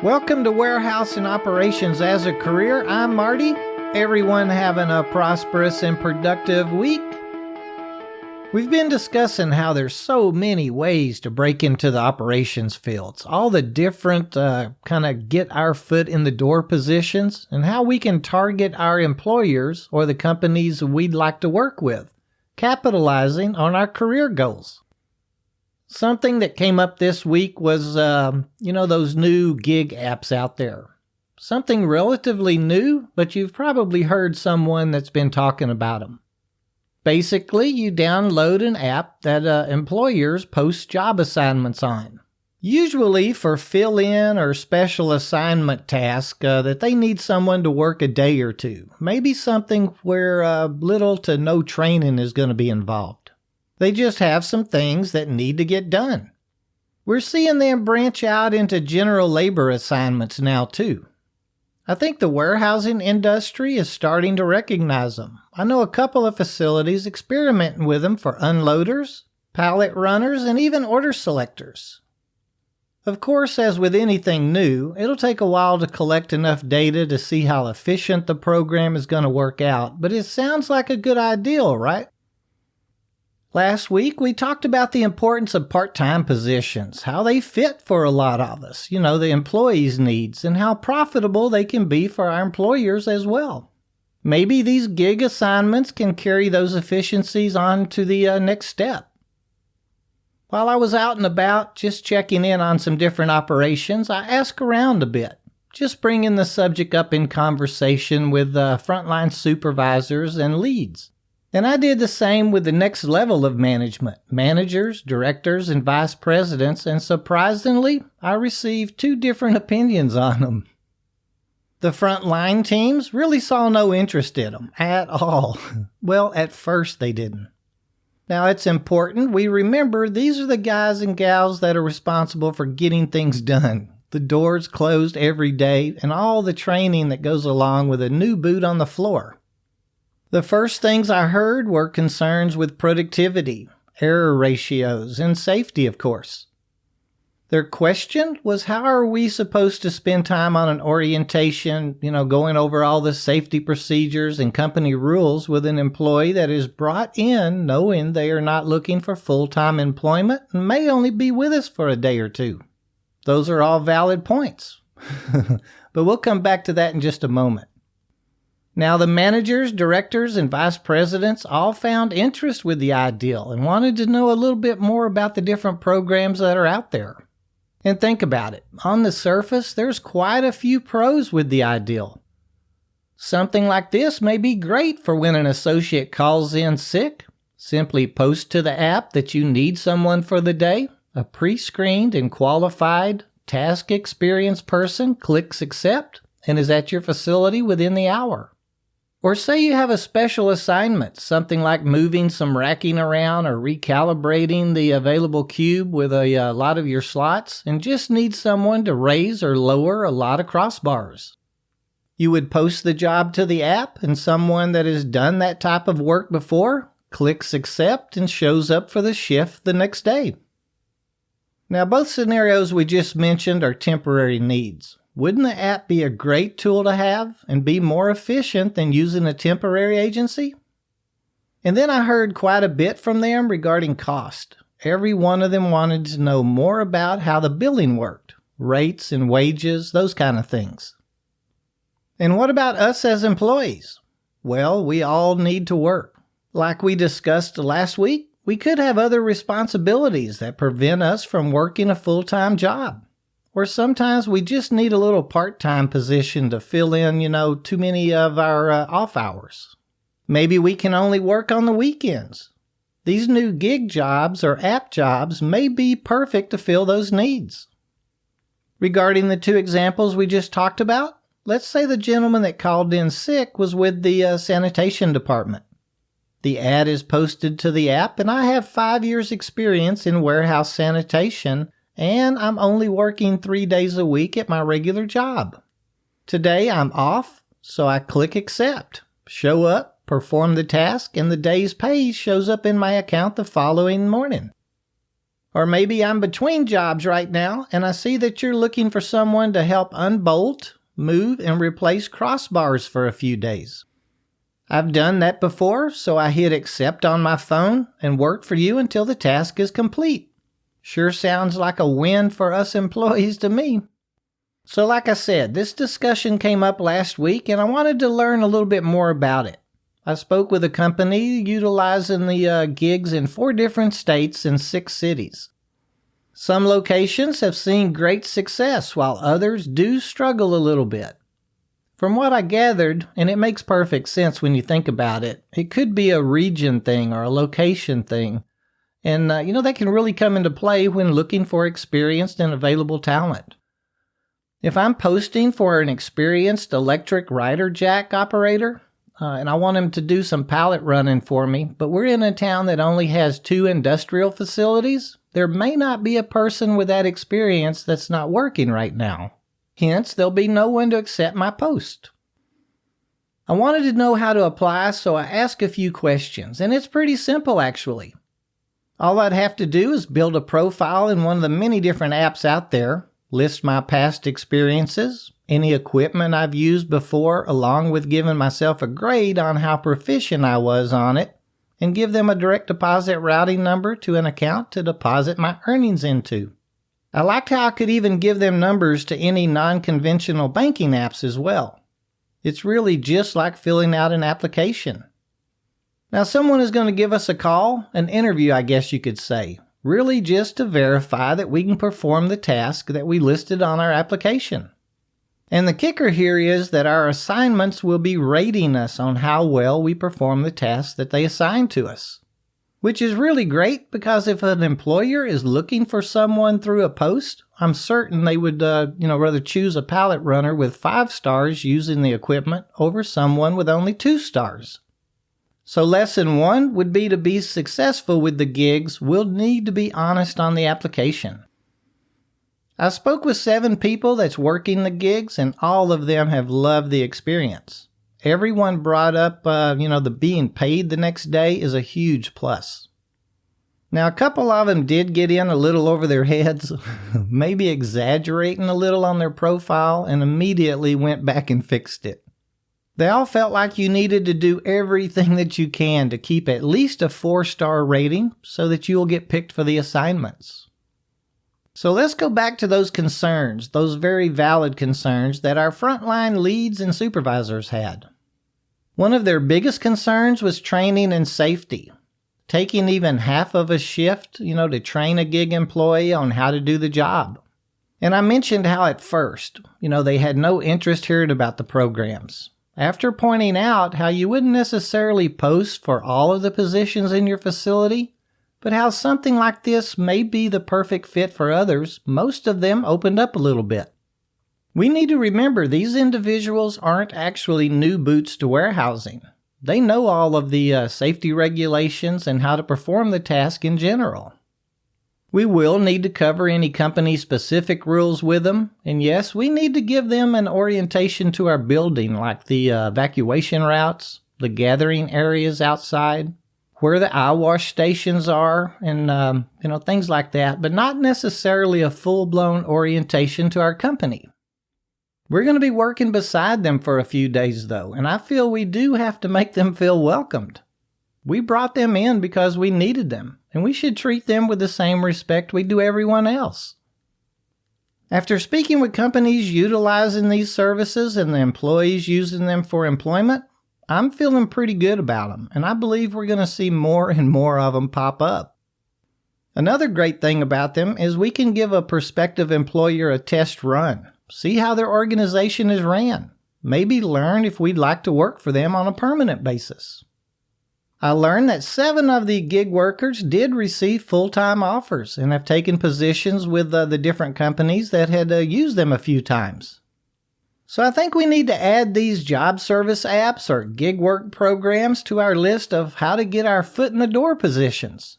Welcome to Warehouse and Operations as a Career. I'm Marty. Everyone having a prosperous and productive week? We've been discussing how there's so many ways to break into the operations fields, all the different kind of get our foot in the door positions, and how we can target our employers or the companies we'd like to work with, capitalizing on our career goals. Something that came up this week was, those new gig apps out there. Something relatively new, but you've probably heard someone that's been talking about them. Basically, you download an app that employers post job assignments on. Usually for fill-in or special assignment tasks that they need someone to work a day or two. Maybe something where little to no training is going to be involved. They just have some things that need to get done. We're seeing them branch out into general labor assignments now too. I think the warehousing industry is starting to recognize them. I know a couple of facilities experimenting with them for unloaders, pallet runners, and even order selectors. Of course, as with anything new, it'll take a while to collect enough data to see how efficient the program is going to work out, but it sounds like a good idea, right? Last week, we talked about the importance of part-time positions, how they fit for a lot of us, the employees' needs, and how profitable they can be for our employers as well. Maybe these gig assignments can carry those efficiencies on to the next step. While I was out and about, just checking in on some different operations, I asked around a bit, just bringing the subject up in conversation with frontline supervisors and leads. And I did the same with the next level of management, managers, directors, and vice presidents, and surprisingly, I received two different opinions on them. The frontline teams really saw no interest in them at all. Well, at first they didn't. Now, it's important we remember these are the guys and gals that are responsible for getting things done. The doors closed every day, and all the training that goes along with a new boot on the floor. The first things I heard were concerns with productivity, error ratios, and safety, of course. Their question was, how are we supposed to spend time on an orientation, going over all the safety procedures and company rules with an employee that is brought in knowing they are not looking for full-time employment and may only be with us for a day or two? Those are all valid points. But we'll come back to that in just a moment. Now, the managers, directors, and vice presidents all found interest with the ideal and wanted to know a little bit more about the different programs that are out there. And think about it. On the surface, there's quite a few pros with the ideal. Something like this may be great for when an associate calls in sick. Simply post to the app that you need someone for the day. A pre-screened and qualified task experienced person clicks accept and is at your facility within the hour. Or say you have a special assignment, something like moving some racking around or recalibrating the available cube with a lot of your slots and just need someone to raise or lower a lot of crossbars. You would post the job to the app and someone that has done that type of work before clicks accept and shows up for the shift the next day. Now, both scenarios we just mentioned are temporary needs. Wouldn't the app be a great tool to have and be more efficient than using a temporary agency? And then I heard quite a bit from them regarding cost. Every one of them wanted to know more about how the billing worked, rates and wages, those kind of things. And what about us as employees? Well, we all need to work. Like we discussed last week, we could have other responsibilities that prevent us from working a full-time job. Or sometimes we just need a little part-time position to fill in, too many of our off hours. Maybe we can only work on the weekends. These new gig jobs or app jobs may be perfect to fill those needs. Regarding the two examples we just talked about, let's say the gentleman that called in sick was with the sanitation department. The ad is posted to the app, and I have 5 years experience in warehouse sanitation, and I'm only working 3 days a week at my regular job. Today I'm off, so I click accept, show up, perform the task, and the day's pay shows up in my account the following morning. Or maybe I'm between jobs right now and I see that you're looking for someone to help unbolt, move, and replace crossbars for a few days. I've done that before, so I hit accept on my phone and work for you until the task is complete. Sure sounds like a win for us employees to me. So like I said, this discussion came up last week and I wanted to learn a little bit more about it. I spoke with a company utilizing the gigs in 4 different states and 6 cities. Some locations have seen great success while others do struggle a little bit. From what I gathered, and it makes perfect sense when you think about it, it could be a region thing or a location thing. And, that can really come into play when looking for experienced and available talent. If I'm posting for an experienced electric rider jack operator, and I want him to do some pallet running for me, but we're in a town that only has 2 industrial facilities, there may not be a person with that experience that's not working right now. Hence, there'll be no one to accept my post. I wanted to know how to apply, so I asked a few questions, and it's pretty simple actually. All I'd have to do is build a profile in one of the many different apps out there, list my past experiences, any equipment I've used before, along with giving myself a grade on how proficient I was on it, and give them a direct deposit routing number to an account to deposit my earnings into. I liked how I could even give them numbers to any non-conventional banking apps as well. It's really just like filling out an application. Now someone is going to give us a call, an interview I guess you could say, really just to verify that we can perform the task that we listed on our application. And the kicker here is that our assignments will be rating us on how well we perform the tasks that they assign to us. Which is really great because if an employer is looking for someone through a post, I'm certain they would rather choose a pallet runner with 5 stars using the equipment over someone with only 2 stars. So lesson 1 would be to be successful with the gigs, we'll need to be honest on the application. I spoke with 7 people that's working the gigs and all of them have loved the experience. Everyone brought up, the being paid the next day is a huge plus. Now, a couple of them did get in a little over their heads, maybe exaggerating a little on their profile, and immediately went back and fixed it. They all felt like you needed to do everything that you can to keep at least a 4-star rating so that you will get picked for the assignments. So let's go back to those concerns, those very valid concerns that our frontline leads and supervisors had. One of their biggest concerns was training and safety. Taking even half of a shift, to train a gig employee on how to do the job. And I mentioned how at first, they had no interest hearing about the programs. After pointing out how you wouldn't necessarily post for all of the positions in your facility, but how something like this may be the perfect fit for others, most of them opened up a little bit. We need to remember these individuals aren't actually new boots to warehousing. They know all of the safety regulations and how to perform the task in general. We will need to cover any company-specific rules with them, and yes, we need to give them an orientation to our building, like the evacuation routes, the gathering areas outside, where the eye wash stations are, and things like that, but not necessarily a full-blown orientation to our company. We're going to be working beside them for a few days, though, and I feel we do have to make them feel welcomed. We brought them in because we needed them, and we should treat them with the same respect we do everyone else. After speaking with companies utilizing these services and the employees using them for employment, I'm feeling pretty good about them, and I believe we're going to see more and more of them pop up. Another great thing about them is we can give a prospective employer a test run. See how their organization is ran. Maybe learn if we'd like to work for them on a permanent basis. I learned that 7 of the gig workers did receive full-time offers and have taken positions with the different companies that had used them a few times. So I think we need to add these job service apps or gig work programs to our list of how to get our foot in the door positions.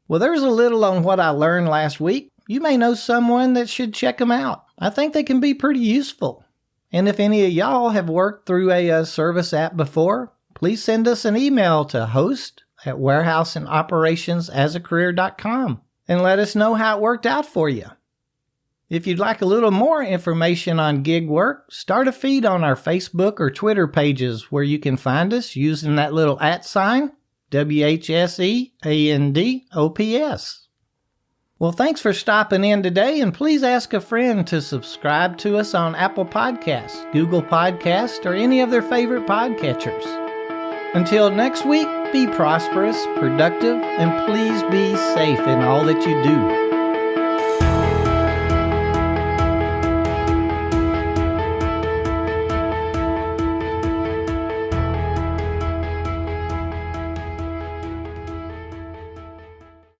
Well, there's a little on what I learned last week. You may know someone that should check them out. I think they can be pretty useful. And if any of y'all have worked through a service app before, please send us an email to host@warehouseandoperationsasacareer.com and let us know how it worked out for you. If you'd like a little more information on gig work, start a feed on our Facebook or Twitter pages where you can find us using that little @ WHSEANDOPS. Well, thanks for stopping in today, and please ask a friend to subscribe to us on Apple Podcasts, Google Podcasts, or any of their favorite podcatchers. Until next week, be prosperous, productive, and please be safe in all that you do.